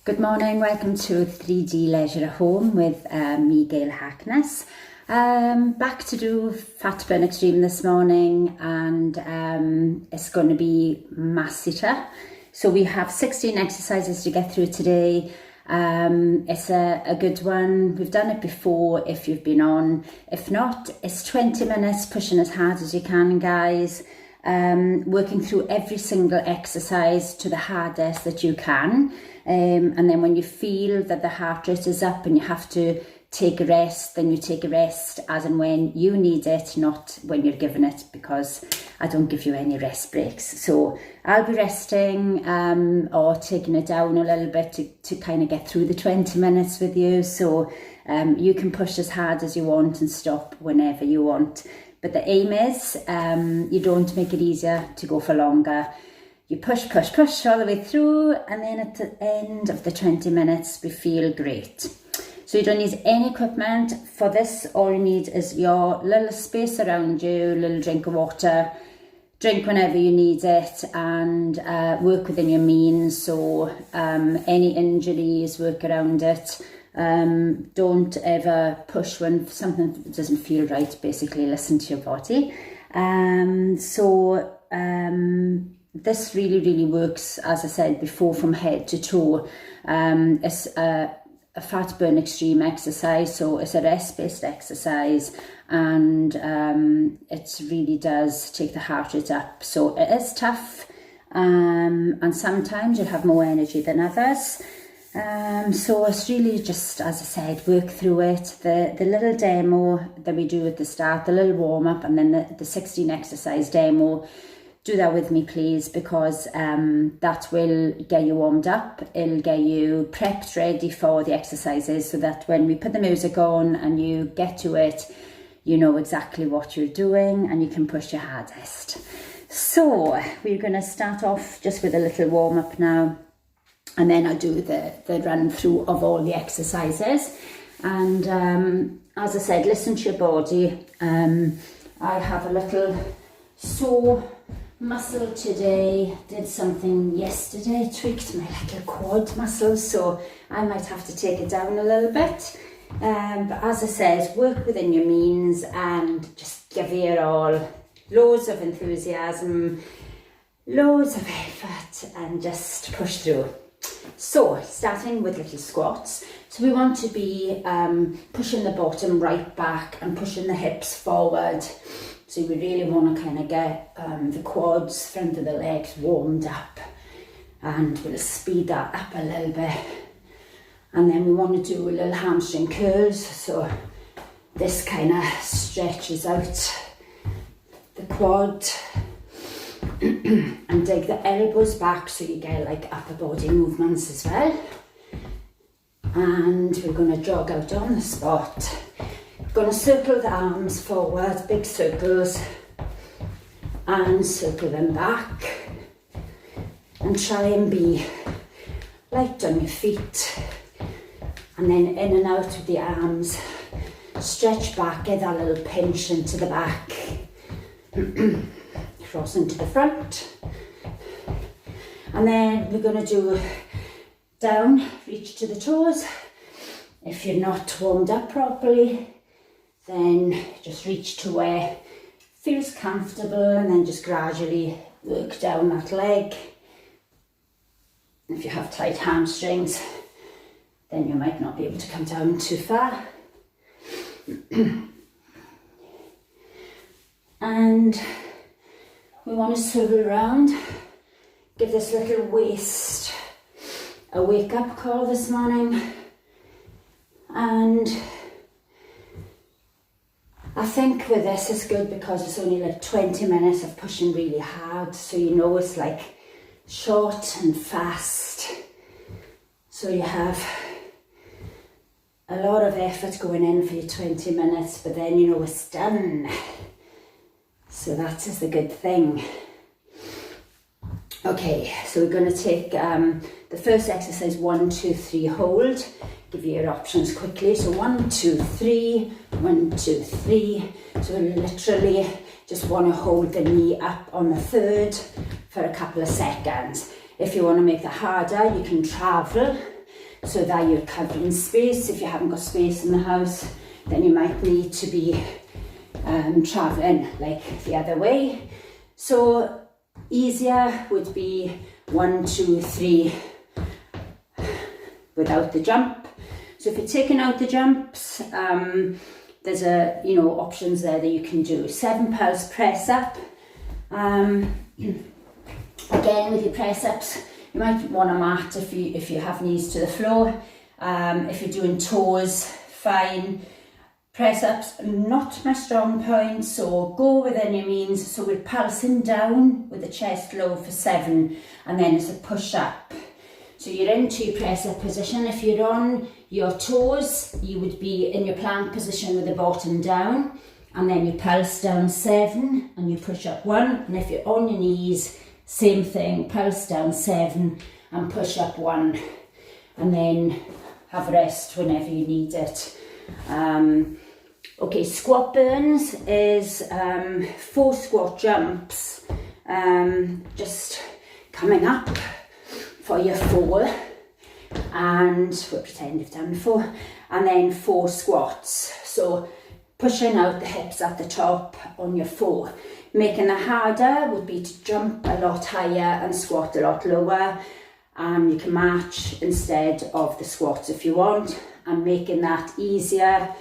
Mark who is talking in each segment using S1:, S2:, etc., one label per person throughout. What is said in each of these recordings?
S1: Good morning, welcome to 3D Leisure at Home with me, Gail Harkness. Back to do Fatburn Extreme this morning, and it's going to be massive. So we have 16 exercises to get through today. It's a good one. We've done it before if you've been on. If not, it's 20 minutes pushing as hard as you can, guys. Working through every single exercise to the hardest that you can. And then when you feel that the heart rate is up and you have to take a rest, then you take a rest as and when you need it, not when you're given it, because I don't give you any rest breaks. So I'll be resting or taking it down a little bit to kind of get through the 20 minutes with you. So you can push as hard as you want and stop whenever you want. But the aim is you don't make it easier to go for longer. You push all the way through, and then at the end of the 20 minutes, we feel great. So you don't need any equipment for this. All you need is your little space around you, little drink of water. Drink whenever you need it, and work within your means. So any injuries, work around it. Don't ever push when something doesn't feel right. Basically, listen to your body. This really works, as I said before, from head to toe. It's a Fatburn Extreme exercise, so it's a rest-based exercise, and it really does take the heart rate up. So it is tough, and sometimes you'll have more energy than others. So it's really just, as I said, work through it. The little demo that we do at the start, the little warm-up, and then the 16 exercise demo. Do that with me, please, because that will get you warmed up. It'll get you prepped, ready for the exercises, so that when we put the music on and you get to it, you know exactly what you're doing and you can push your hardest. So we're going to start off just with a little warm-up now, and then I'll do the run through of all the exercises. And as I said, listen to your body. I have a little sore muscle today. Did something yesterday, tweaked my little quad muscle, so I might have to take it down a little bit. But as I said, work within your means and just give it all. Loads of enthusiasm, loads of effort, and just push through. So starting with little squats. So we want to be pushing the bottom right back and pushing the hips forward. So we really want to kind of get the quads, front of the legs warmed up, and we'll speed that up a little bit. And then we want to do a little hamstring curls. So this kind of stretches out the quad and dig the elbows back so you get like upper body movements as well. And we're going to jog out on the spot. Going to circle the arms forward, big circles, and circle them back, and try and be light on your feet, and then in and out with the arms. Stretch back, get that little pinch into the back, cross into the front, and then we're going to do down, reach to the toes. If you're not warmed up properly, then just reach to where it feels comfortable, and then just gradually work down that leg. If you have tight hamstrings, then you might not be able to come down too far. And we want to swivel around, give this little waist a wake-up call this morning. And I think with this it's good because it's only like 20 minutes of pushing really hard, so you know it's like short and fast. So you have a lot of effort going in for your 20 minutes, but then you know it's done. So that is the good thing. Okay, so we're going to take the first exercise, 1, 2, 3, hold. Give you your options quickly. So 1, 2, 3, 1, 2, 3. So literally just want to hold the knee up on the third for a couple of seconds. If you want to make that harder, you can travel so that you're covering space. If you haven't got space in the house, then you might need to be travelling like the other way. So easier would be 1, 2, 3 without the jump. So if you're taking out the jumps, there's options there that you can do. 7 pulse press up. Again, with your press ups, you might want a mat if you have knees to the floor. If you're doing toes, fine. Press ups, not my strong point, so go within your means. So we're pulsing down with the chest low for 7, and then it's a push up. So you're into your press up position. If you're on your toes, you would be in your plank position with the bottom down, and then you pulse down 7 and you push up 1. And if you're on your knees, same thing, pulse down 7 and push up 1, and then have rest whenever you need it. Okay, squat burns is 4 squat jumps, just coming up for your 4, and we'll pretend you've done 4, and then 4 squats. So pushing out the hips at the top on your 4. Making it harder would be to jump a lot higher and squat a lot lower, and you can match instead of the squats if you want. And making that easier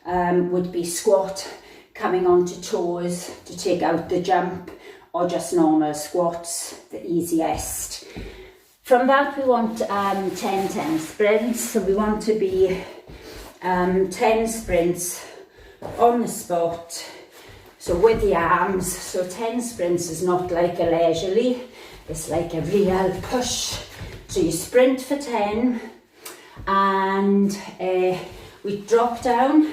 S1: would be squat coming onto toes to take out the jump, or just normal squats, the easiest. From that we want 10 sprints, so we want to be 10 sprints on the spot, so with the arms. So 10 sprints is not like a leisurely, it's like a real push. So you sprint for 10, and we drop down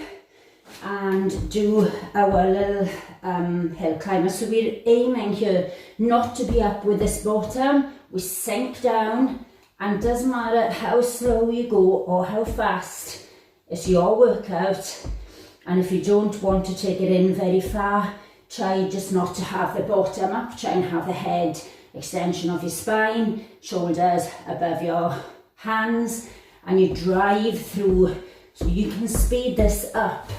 S1: and do our little hill climber. So we're aiming here not to be up with this bottom. We sink down, and doesn't matter how slow you go or how fast, it's your workout. And if you don't want to take it in very far, try just not to have the bottom up. Try and have the head extension of your spine, shoulders above your hands, and you drive through. So you can speed this up,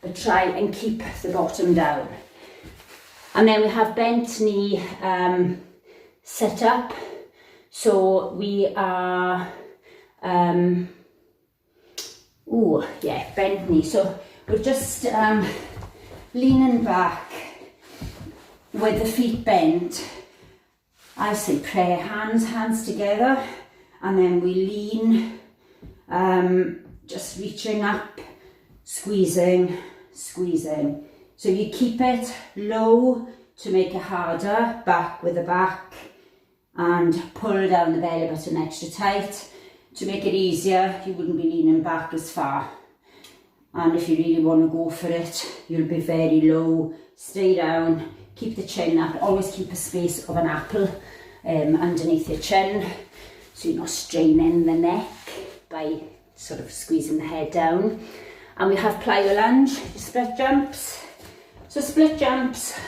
S1: but try and keep the bottom down. And then we have bent knee sit up. So we are, bent knee. So we're just leaning back with the feet bent. I say prayer hands together, and then we lean, just reaching up, squeezing. So you keep it low to make it harder, back with the back, and pull down the belly button extra tight. To make it easier, you wouldn't be leaning back as far. And if you really want to go for it, you'll be very low, stay down, keep the chin up, always keep a space of an apple underneath your chin, so you're not straining the neck by sort of squeezing the head down. And we have plyo lunge, split jumps. So split jumps,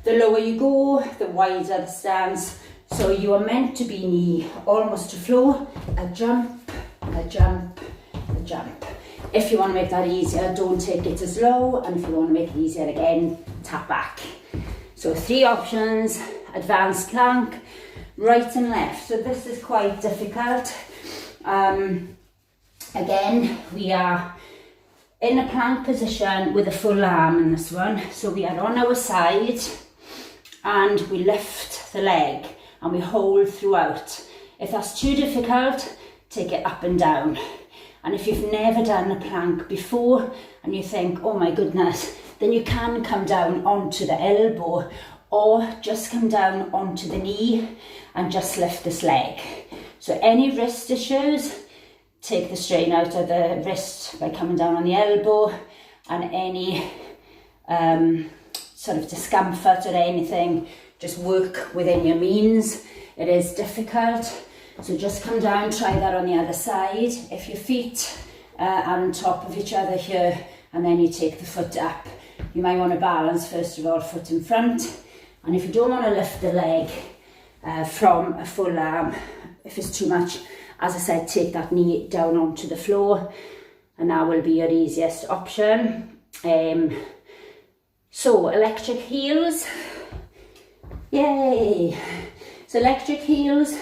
S1: the lower you go, the wider the stance. So you are meant to be knee almost to floor, a jump, a jump, a jump. If you want to make that easier, don't take it as low, and if you want to make it easier again, tap back. So 3 options: advanced plank, right and left. So this is quite difficult. Again, we are in a plank position with a full arm in this one. So we are on our side, and we lift the leg, and we hold throughout. If that's too difficult, take it up and down. And if you've never done a plank before and you think, oh my goodness, then you can come down onto the elbow, or just come down onto the knee and just lift this leg. So any wrist issues, take the strain out of the wrist by coming down on the elbow, and any sort of discomfort or anything, just work within your means. It is difficult, so just come down, try that on the other side. If your feet are on top of each other here, and then you take the foot up, you might want to balance first of all, foot in front. And if you don't want to lift the leg from a full arm, if it's too much, as I said, take that knee down onto the floor, and that will be your easiest option. So electric heels, yay! So electric heels,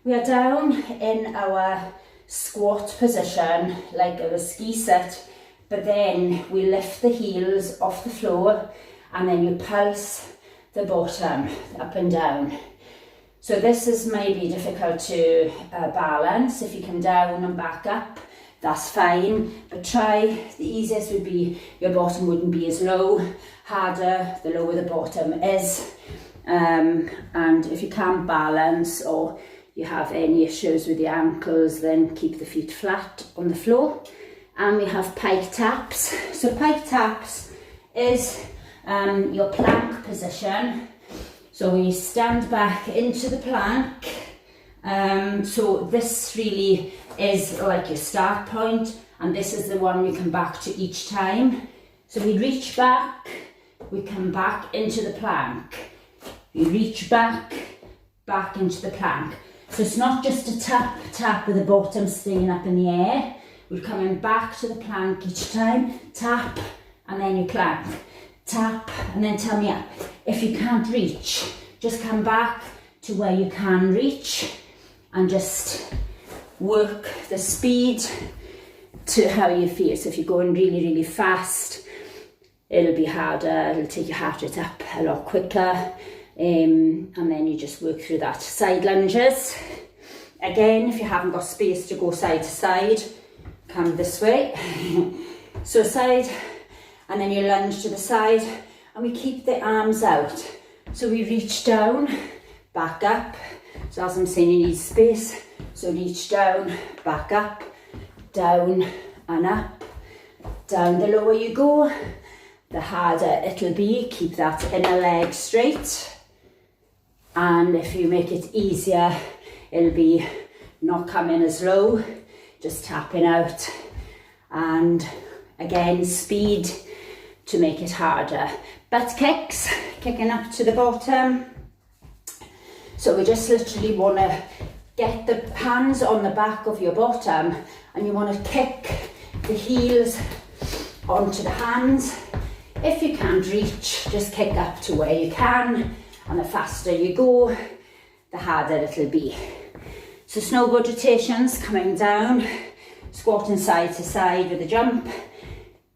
S1: we are down in our squat position, like a ski sit, but then we lift the heels off the floor, and then you pulse the bottom up and down. So this is maybe difficult to balance. If you come down and back up, that's fine, but try, the easiest would be your bottom wouldn't be as low, harder the lower the bottom is. And if you can't balance or you have any issues with the ankles, then keep the feet flat on the floor. And we have pike taps. So pike taps is your plank position. So we stand back into the plank. So this really is like your start point, and this is the one we come back to each time. So we reach back, we come back into the plank. We reach back, back into the plank. So it's not just a tap with the bottom staying up in the air. We're coming back to the plank each time, tap, and then you plank. Tap, and then tell me up. If you can't reach, just come back to where you can reach and just work the speed to how you feel. So if you're going really, really fast, it'll be harder, it'll take your heart rate up a lot quicker. And then you just work through that. Side lunges. Again, if you haven't got space to go side to side, come this way. So side, and then you lunge to the side, and we keep the arms out. So we reach down, back up. So as I'm saying, you need space. So reach down, back up, down and up. Down, the lower you go, the harder it'll be. Keep that inner leg straight. And if you make it easier, it'll be not coming as low, just tapping out. And again, speed to make it harder. Butt kicks, kicking up to the bottom. So we just literally want to get the hands on the back of your bottom, and you want to kick the heels onto the hands. If you can't reach, just kick up to where you can, and the faster you go, the harder it'll be. So snowboard rotations, coming down, squatting side to side with a jump.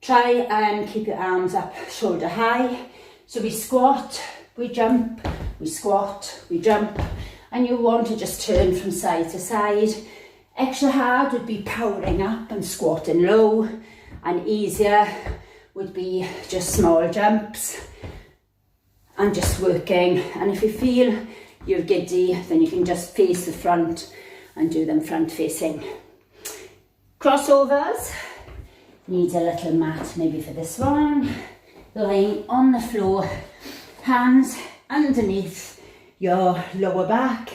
S1: Try and keep your arms up shoulder high. So we squat, we jump, we squat, we jump, and you want to just turn from side to side. Extra hard would be powering up and squatting low, and easier would be just small jumps and just working. And if you feel you're giddy, then you can just face the front and do them front facing. Crossovers, needs a little mat maybe for this one. Lying on the floor, hands underneath your lower back,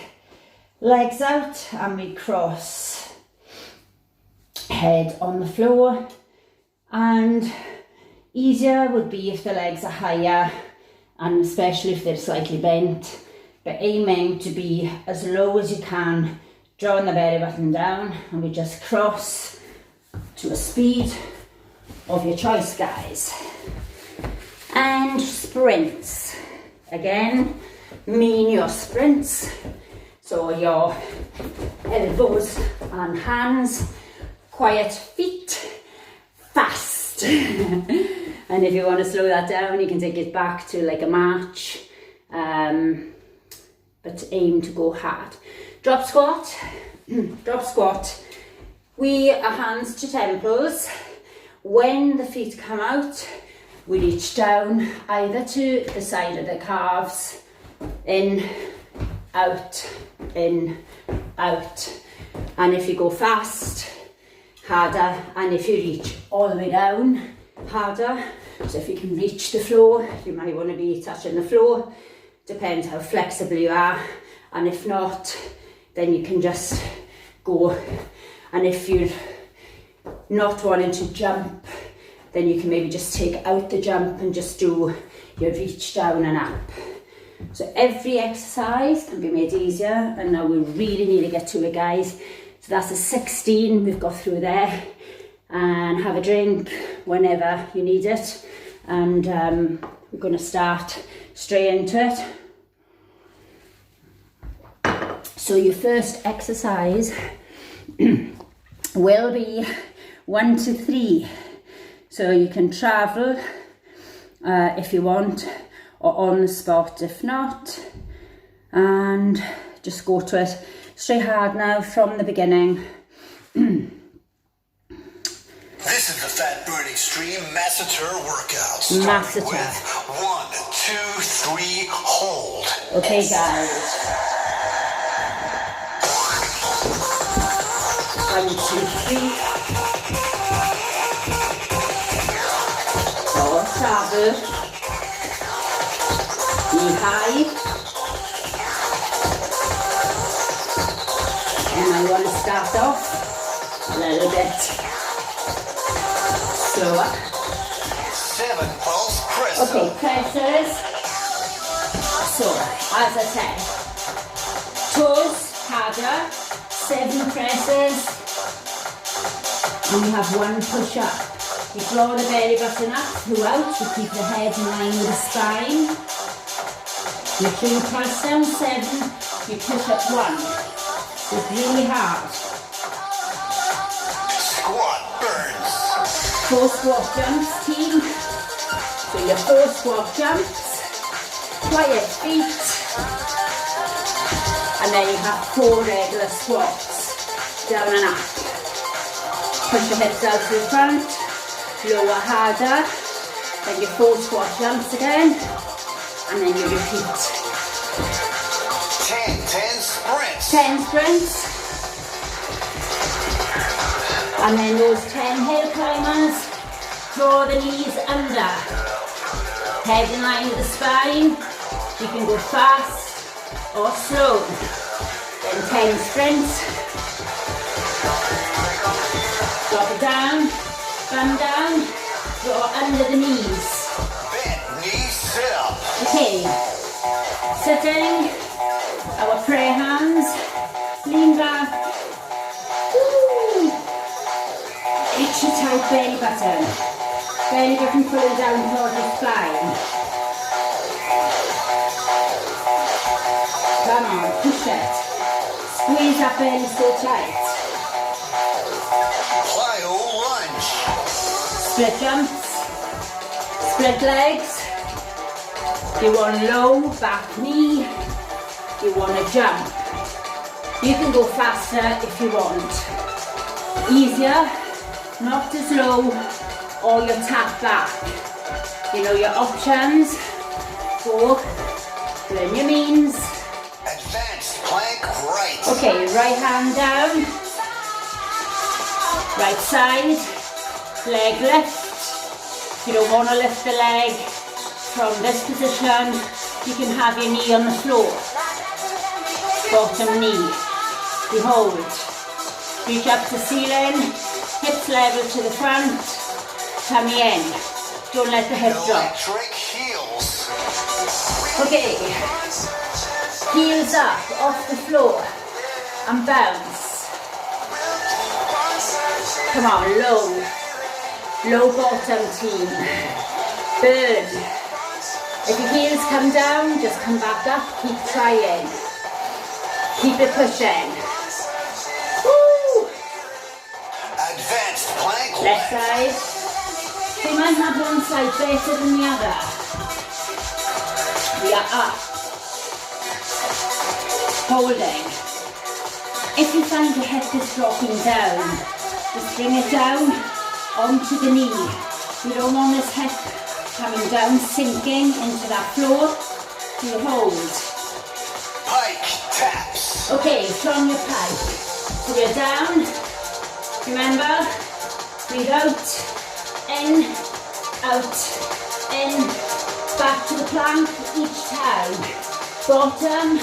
S1: legs out, and we cross. Head on the floor, and easier would be if the legs are higher, and especially if they're slightly bent, but aiming to be as low as you can, drawing the belly button down, and we just cross to a speed of your choice, guys. And sprints. Again, mean your sprints. So your elbows and hands, quiet feet, fast. And if you want to slow that down, you can take it back to like a march, but aim to go hard. Drop squat. Drop squat. We are hands to temples. When the feet come out, we reach down either to the side of the calves, in, out, and if you go fast, harder, and if you reach all the way down, harder. So if you can reach the floor, you might want to be touching the floor, depends how flexible you are, and if not, then you can just go. And if you're not wanting to jump, then you can maybe just take out the jump and just do your reach down and up. So every exercise can be made easier, and now we really need to get to it, guys. So that's a 16 we've got through there. And have a drink whenever you need it. And we're going to start straight into it. So your first exercise will be 1 to 3. So you can travel if you want, or on the spot if not. And just go to it straight hard now from the beginning.
S2: This is the Fatburn Extreme Masseter workout. Starting with 1, 2, 3, hold.
S1: Okay, guys. 1, 2, 3. So, travel. Knee high. And I want to start off a little bit slower.
S2: 7 pulse presses.
S1: Okay, presses. So, as I said, toes harder, 7 presses, and we have 1 push up. You draw the belly button up throughout, you keep the head in line with the spine. Make sure you press down 7, you push up 1. It's really hard.
S2: Squat burns.
S1: 4 squat jumps, team. So your 4 squat jumps, quiet feet, and then you have 4 regular squats, down and up. Push your hips out to the front, lower harder, then your 4 squat jumps again, and then you repeat.
S2: 10 sprints.
S1: 10 sprints. And then those 10 hill climbers, draw the knees under. Head in line with the spine. You can go fast or slow. Then 10 sprints. Drop it down, bum down, draw under the knees.
S2: Bent knee sit up.
S1: Okay, sitting, our prayer hands, lean back. Woo. Reach your tight belly button. Belly button pulling down towards the spine. Come on, push it. Squeeze that belly so tight.
S2: Plyo lunge.
S1: Split jumps. Split legs. You want low back knee. You want to jump. You can go faster if you want. Easier, not as low, or you tap back. You know your options. Go, learn your means.
S2: Advanced plank right.
S1: Okay, right hand down. Right side, leg lift. You don't want to lift the leg from this position. You can have your knee on the floor. Bottom knee. You hold. Reach up to ceiling. Hips level to the front. Tummy in. Don't let the hip drop.
S2: Electric heels.
S1: Okay. Heels up off the floor and bounce. Come on, low. Low bottom team. Burn. If your heels come down, just come back up. Keep trying. Keep it pushing. Woo!
S2: Advanced plank
S1: Left side. You might have one side better than the other. We are up. Holding. If you find your hip is dropping down, just bring it down onto the knee. You don't want this hip coming down, sinking into that floor. So you hold.
S2: pike taps.
S1: Okay, from your pike. So we're down. Remember, breathe out, in, back to the plank each time. Bottom,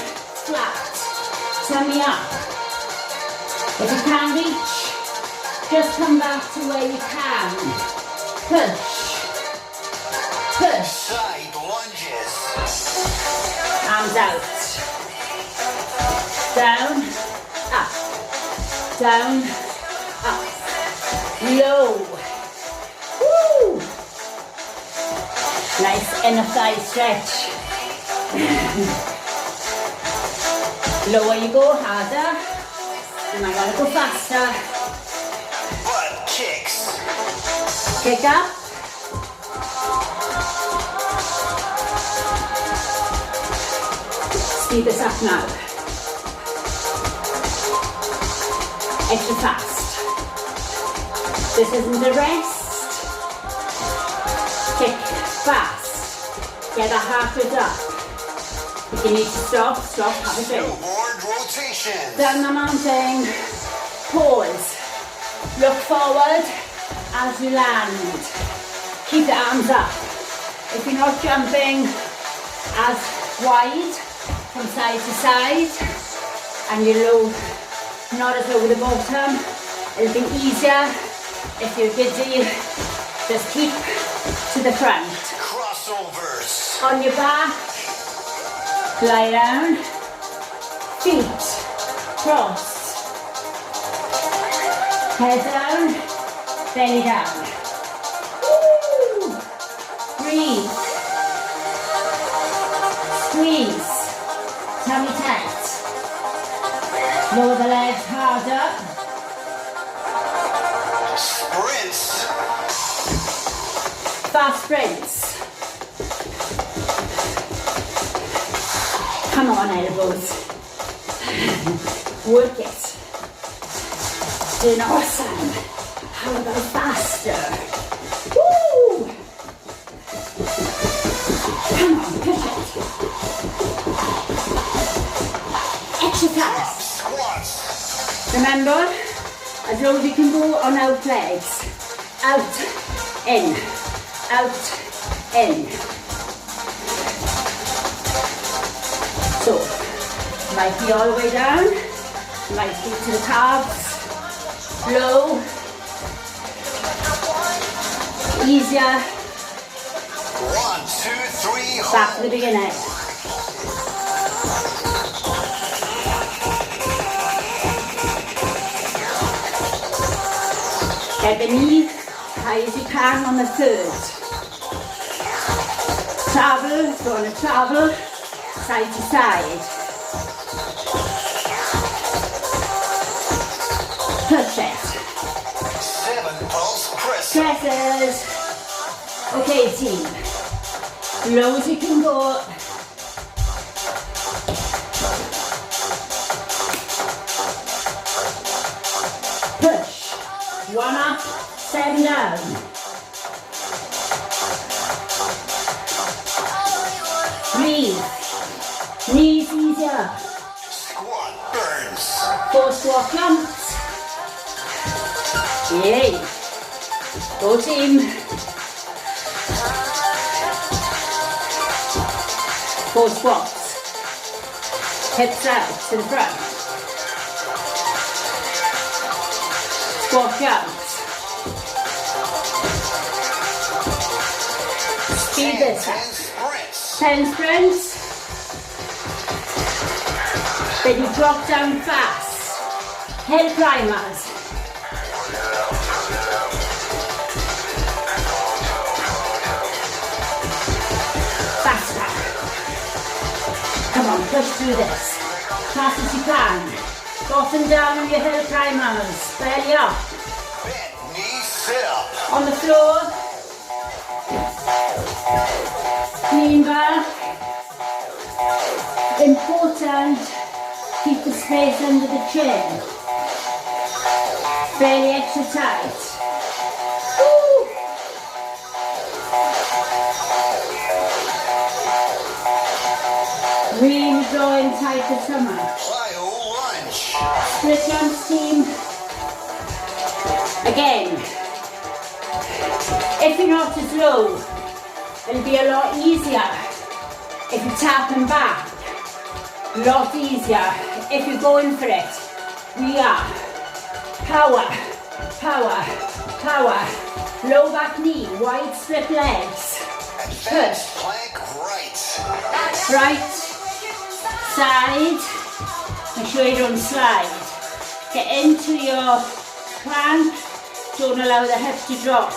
S1: flat, tummy up. If you can't reach, just come back to where you can. Push, push.
S2: Side lunges.
S1: Arms out. Down, up. down, up, low. Woo! Nice inner thigh stretch. Lower you go, harder. You might want to go faster.
S2: Butt kicks.
S1: Kick up. Speed this up now. Extra fast. This isn't a rest. Kick fast. Get the heart rate up. If you need to stop, stop, have a drink.
S2: Snowboard rotation.
S1: Down the mountain. Pause. Look forward as you land. Keep the arms up. If you're not jumping as wide from side to side and you're low, not as over the bottom, it'll be easier. If you're giddy, just keep to the front.
S2: Crossovers.
S1: On your back, lie down, feet crossed, head down, belly down. Woo! Breathe, squeeze, tummy tight, lower the legs harder.
S2: Sprints.
S1: Fast sprints. Come on, elbows. Work it. Doing awesome. How about faster? Woo! Come on, push it. Extra fast.
S2: Squats.
S1: Remember, as low as you can go on out legs. Out, in, out, in. So, might be all the way down, might be to the calves, low, easier,
S2: 1, 2, 3,
S1: back to the beginning. Get the knee high as you can on the third. Travel, if you want to travel, side to side. Push it.
S2: 7 pulse press.
S1: Presses. Okay, team. Low as you can go. Push. 1 up, 7 down. Breathe. Knees easier.
S2: Squat burns.
S1: 4 squat jumps. Yay. Go team. 4 squats. Hips out to the front. Squat jumps. Speed this up.
S2: 10 sprints.
S1: 10 sprints. Then you drop down fast. Head climbers. Faster. Come on, push through this. Fast as you can. Bottom down on your hill climbers. Belly up.
S2: Bent knee sit up.
S1: On the floor. Lean back. Important. Keep the space under the chin. Belly extra tight. Woo! Really drawing tight the stomach.
S2: Plyo lunge.
S1: Split jumps team. Again. If you're not as low, it'll be a lot easier if you're tapping back. A lot easier if you're going for it. We are. Power, power, power. Low back knee, wide split legs.
S2: Advanced plank right.
S1: Right side. Make sure you don't slide. Get into your plank. Don't allow the hip to drop.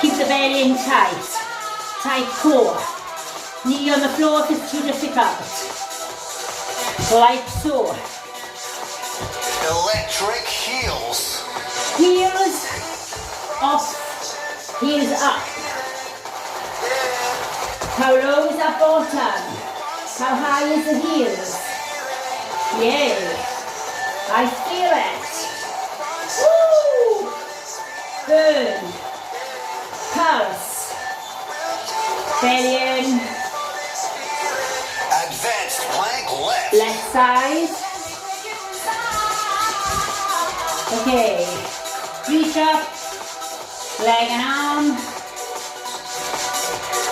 S1: Keep the belly in tight. Tight core. Knee on the floor if it's too difficult. Like so.
S2: Electric heels.
S1: Heels off, heels up. How low is that bottom? How high is the heels? Yay. I feel it. Woo! Burn. Pulse. Belly in.
S2: Advanced plank left.
S1: Left side. Okay. Reach up. Leg and arm.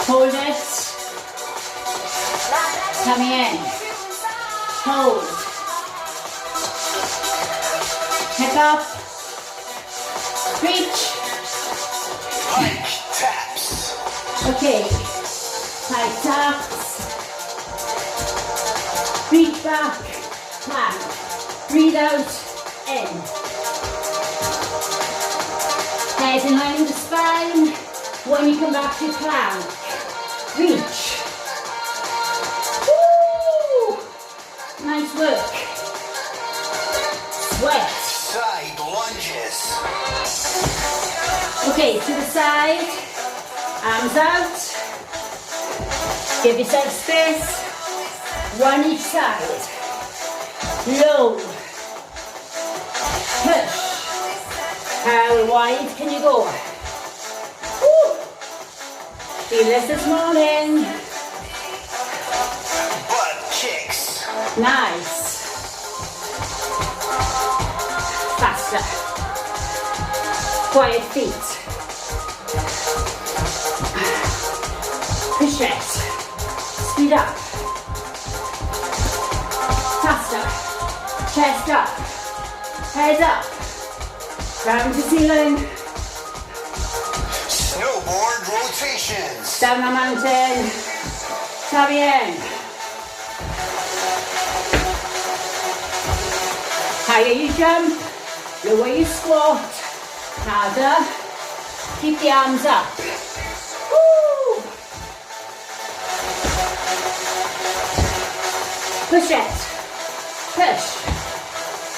S1: Hold it. Coming in. Hold. Pick up. Reach.
S2: Pike taps.
S1: Okay. Tight taps. Reach back. Plank. Breathe out. In. Head in line with the spine. When you come back to plank. Reach. Woo! Nice work. Sweat.
S2: Side lunges.
S1: Okay, to the side. Arms out. Give yourself space. One each side. Low. Push. How wide can you go? Woo! Feel this morning.
S2: Butt kicks.
S1: Nice. Faster. Quiet feet. Push it. Speed up. Faster. Chest up. Head up. Ground to ceiling.
S2: Snowboard rotations.
S1: Down the mountain. Está bien. Higher you jump, lower you squat. Harder. Keep the arms up. Woo! Push it. Push.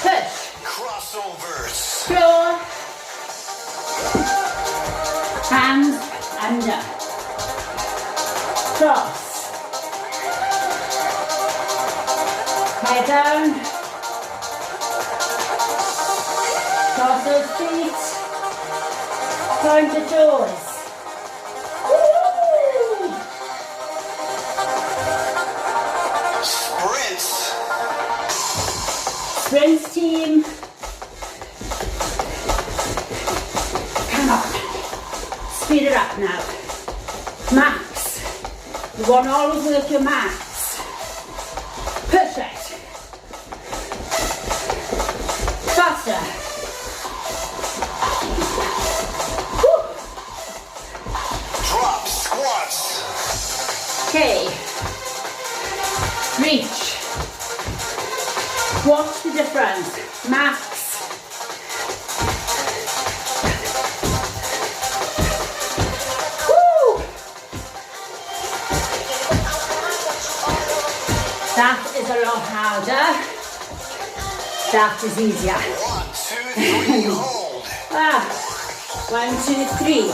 S1: Push.
S2: Crossovers.
S1: Floor. Hands under. Cross. Head down. Cross those feet. Point the toes. Woo!
S2: Sprints.
S1: Sprints team. Come on. Speed it up now. Max. You want to always work your max. Push it. Faster. Woo.
S2: Drop squats.
S1: Okay. Reach. Watch the difference. Max. Woo. That is a lot harder. That is easier.
S2: 1, 2, 3, hold.
S1: 1, 2, 3.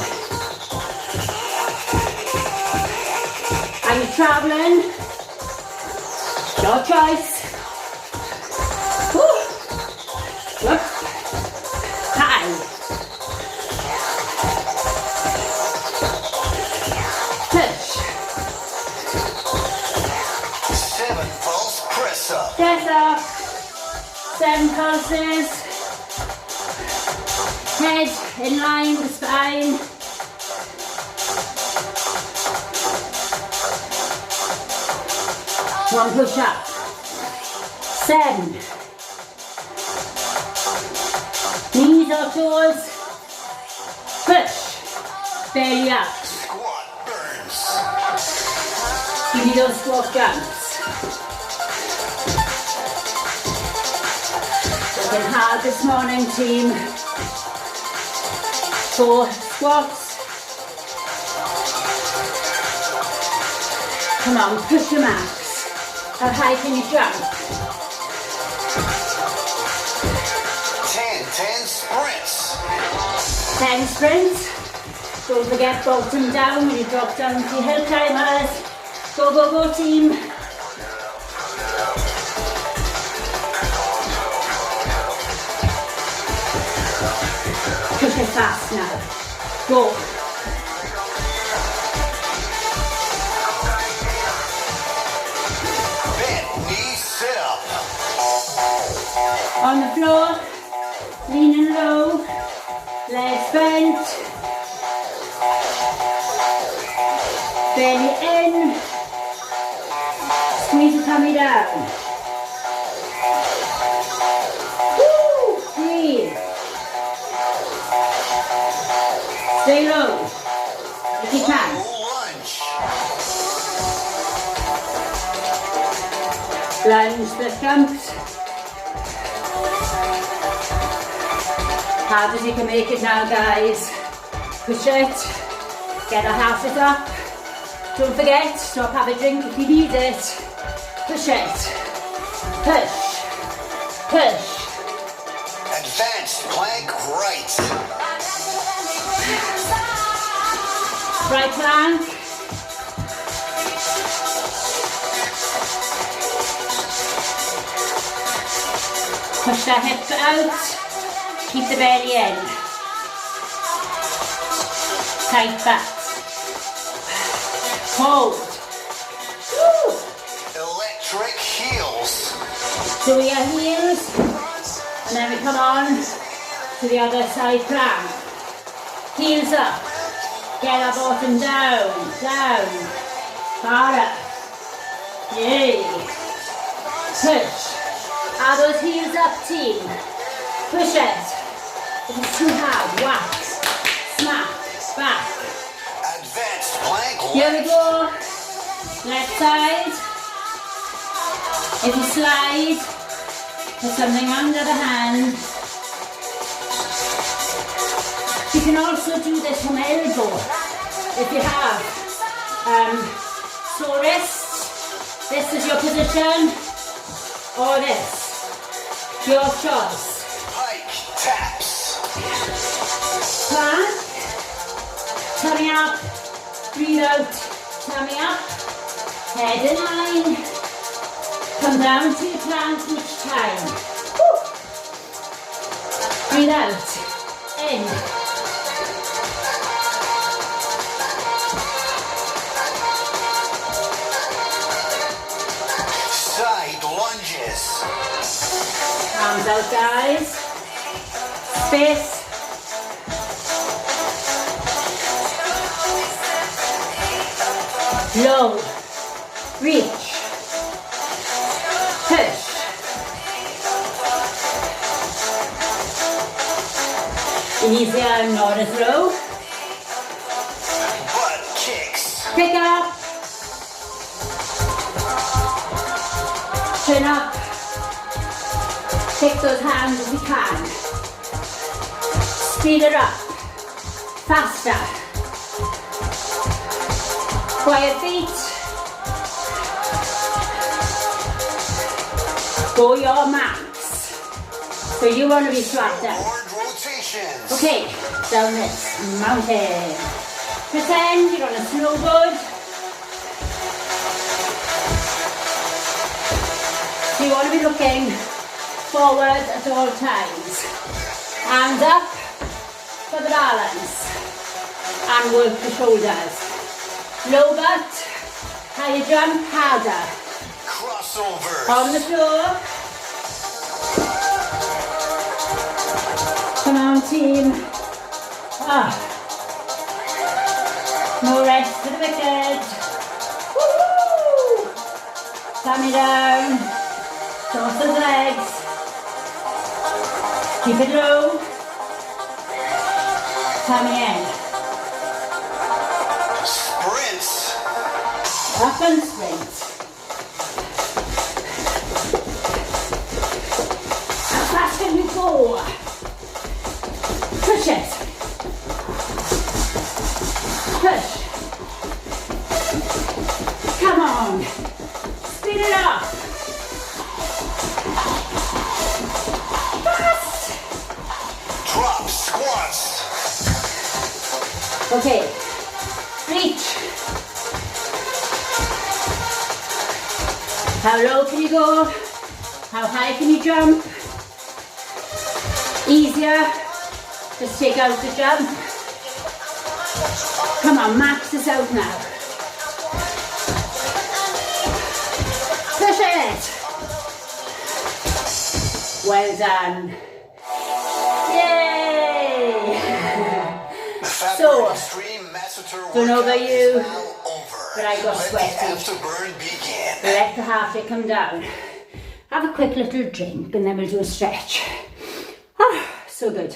S1: Are you traveling? Your choice. Woo. Look. High. Push.
S2: 7 pulse press up.
S1: Press up. 7 pulses. Head in line with the spine. One push up. 7. Knees or toes. Push. Belly up.
S2: Squat burns.
S1: Give me those squat jumps. Working hard this morning, team. 4 squats. Come on, push your max. How high can you jump?
S2: 10 sprints.
S1: 10 sprints. Don't forget bottom down when you drop down to your hill climbers. Go, go, go, team. Push it fast now. Go.
S2: Bent knee sit up.
S1: On the floor, leaning low, legs bent, belly in, squeeze the tummy down. Woo! Breathe. Stay low, if you can.
S2: Lunge.
S1: Lunge the jumps. Hard as you can make it now, guys. Push it. Get a half it up. Don't forget, stop, have a drink if you need it. Push it. Push. Push.
S2: Advanced plank right.
S1: Right plank. Push the hips out. Keep the belly in. Tight back. Hold. Woo.
S2: Electric heels.
S1: Do your heels. And then we come on to the other side plank. Heels up. Get our bottom down. Down. Far up. Yay. Push. Are those heels up, team? Push it. If it's too hard, whack, smack, back.
S2: Advanced plank
S1: Here we
S2: left.
S1: go. Left side. If you slide, put something under the hand. You can also do this from elbow. If you have sore wrists, this is your position, or this. Your choice.
S2: Pike taps.
S1: Plank, tummy up, breathe out, tummy up, head in line, come down to your plank each time. Woo. Breathe out, in.
S2: Side lunges.
S1: Arms out, guys. Space. Low. Reach. Push. Easier, not as low.
S2: Butt kicks.
S1: Pick up. Chin up. Take those hands if you can. Speed it up. Faster. Quiet feet. Go your max. So you want to be flat down.
S2: Forward rotations.
S1: Okay, down this mountain. Pretend you're on a snowboard. So you want to be looking forward at all times. Hands up for the balance. And work the shoulders. Low butt, higher jump, harder.
S2: Crossovers.
S1: On the floor. Come on, team. Ah. No rest for the wicked. Woo! Tummy down. Toss the legs. Keep it low. Tummy in.
S2: Sprints.
S1: Up and sprint. How fast can you 4. Push it. Push. Come on. Speed it up. Fast.
S2: Drop squats.
S1: Okay. Reach. How low can you go? How high can you jump? Easier. Just take out the jump. Come on, max this out now. Push it. Well done. Yay! So, don't know about you, but I got sweaty. Let the heart rate come down. Have a quick little drink and then we'll do a stretch. Ah, so good.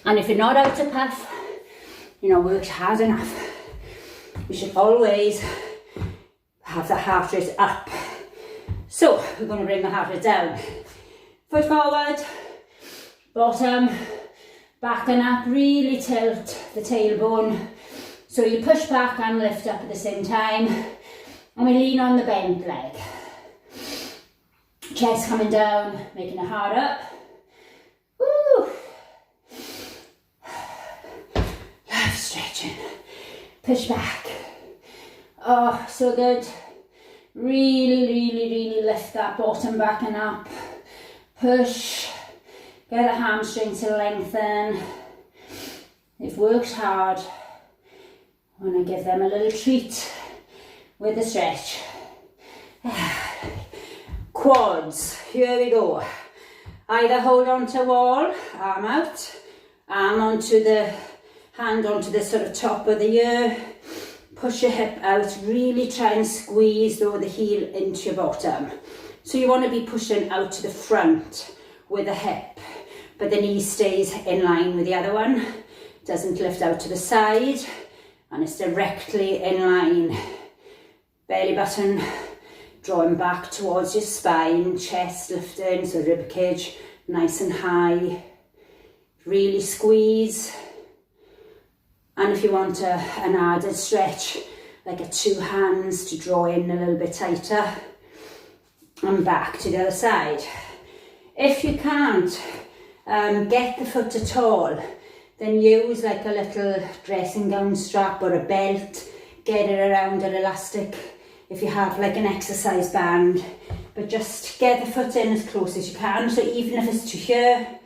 S1: And if you're not out to puff, worked hard enough, you should always have the heart rate up. So we're going to bring the heart rate down. Foot forward, bottom, back and up, really tilt the tailbone. So you push back and lift up at the same time. And we lean on the bent leg. Chest coming down, making it hard up. Woo! Love stretching. Push back. Oh, so good. Really, really, really lift that bottom back and up. Push. Get the hamstrings to lengthen. They've worked hard. I want to give them a little treat with the stretch. Quads, here we go. Either hold on to a wall, arm out, arm onto the hand onto the sort of top of the ear. Push your hip out, really try and squeeze though the heel into your bottom. So you want to be pushing out to the front with the hip, but the knee stays in line with the other one. Doesn't lift out to the side. And it's directly in line. Belly button drawing back towards your spine, chest lifting, so rib cage nice and high. Really squeeze. And if you want an added stretch, like a 2 hands to draw in a little bit tighter. And back to the other side. If you can't get the foot at all, then use like a little dressing gown strap or a belt, get it around an elastic if you have like an exercise band, but just get the foot in as close as you can. So even if it's to here,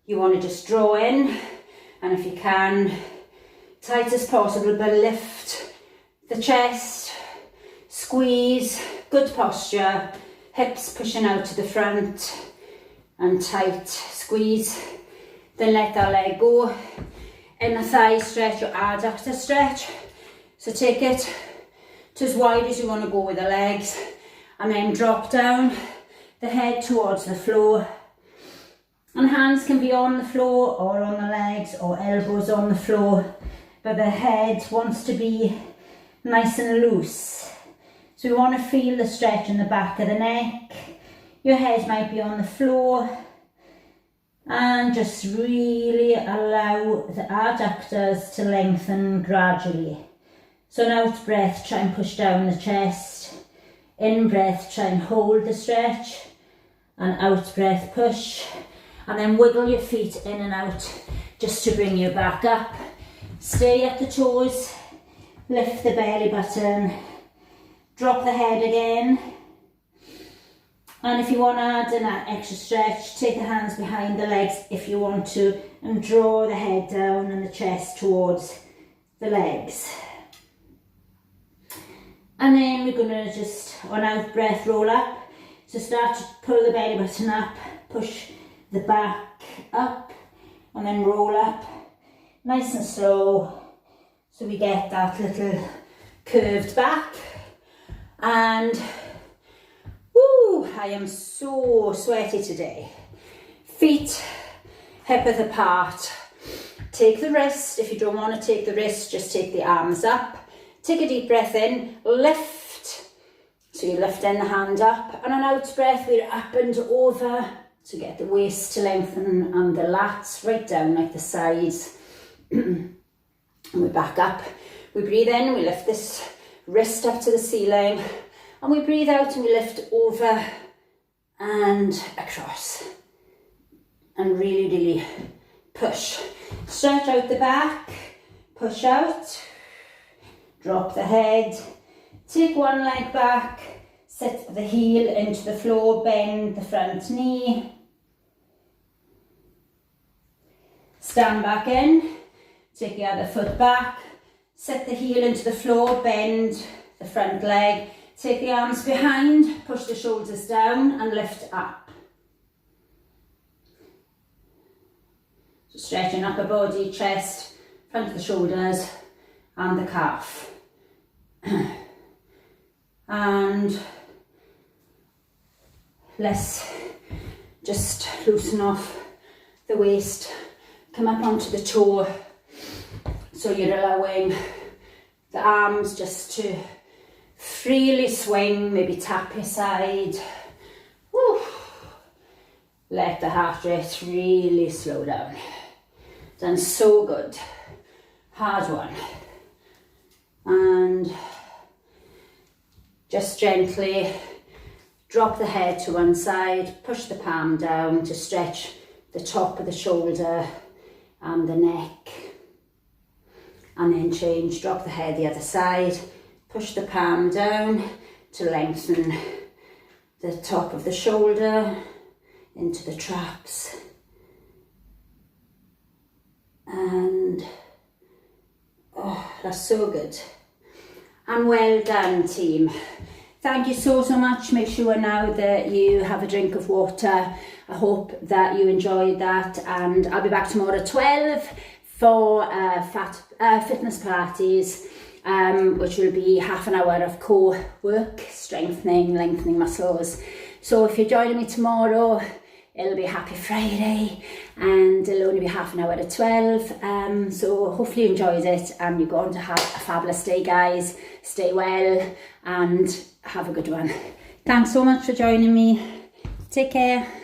S1: you want to just draw in, and if you can, tight as possible, but lift the chest, squeeze, good posture, hips pushing out to the front, and tight squeeze. Then let that leg go. In a thigh stretch or adductor stretch. So take it to as wide as you want to go with the legs, and then drop down the head towards the floor. And hands can be on the floor or on the legs, or elbows on the floor, but the head wants to be nice and loose. So we want to feel the stretch in the back of the neck. Your head might be on the floor. And just really allow the adductors to lengthen gradually. So an out breath, try and push down the chest. In breath, try and hold the stretch. And out breath, push. And then wiggle your feet in and out just to bring you back up. Stay at the toes. Lift the belly button. Drop the head again. And if you want to add an extra stretch, take the hands behind the legs if you want to, and draw the head down and the chest towards the legs. And then we're going to just, on out breath, roll up. So start to pull the belly button up, push the back up, and then roll up, nice and slow, so we get that little curved back. And woo, I am so sweaty today. Feet hip width apart. Take the wrist. If you don't want to take the wrist, just take the arms up. Take a deep breath in, lift. So So you're lifting the hand up, and on out breath we're up and over to get the waist to lengthen and the lats right down like the sides. And we're back up. We breathe in, we lift this wrist up to the ceiling, and we breathe out and we lift over and across. And really, really push. Stretch out the back, push out, drop the head, take one leg back, sit the heel into the floor, bend the front knee. Stand back in, take the other foot back, set the heel into the floor, bend the front leg, take the arms behind, push the shoulders down and lift up. So stretching upper body, chest, front of the shoulders and the calf. And let's just loosen off the waist, come up onto the toe. So you're allowing the arms just to freely swing, maybe tap your side. Woo. Let the heart rate really slow down. Done so good. Hard one. And just gently drop the head to one side, push the palm down to stretch the top of the shoulder and the neck. And then change, drop the head the other side, push the palm down to lengthen the top of the shoulder into the traps. And oh, that's so good. And well done, team. Thank you so much. Make sure now that you have a drink of water. I hope that you enjoyed that, and I'll be back tomorrow at 12 for fitness Pilates, which will be half an hour of core work, strengthening, lengthening muscles. So if you're joining me tomorrow, it'll be a happy Friday, and it'll only be half an hour at 12. So hopefully you enjoyed it, and you're going to have a fabulous day, guys. Stay well and have a good one. Thanks so much for joining me. Take care.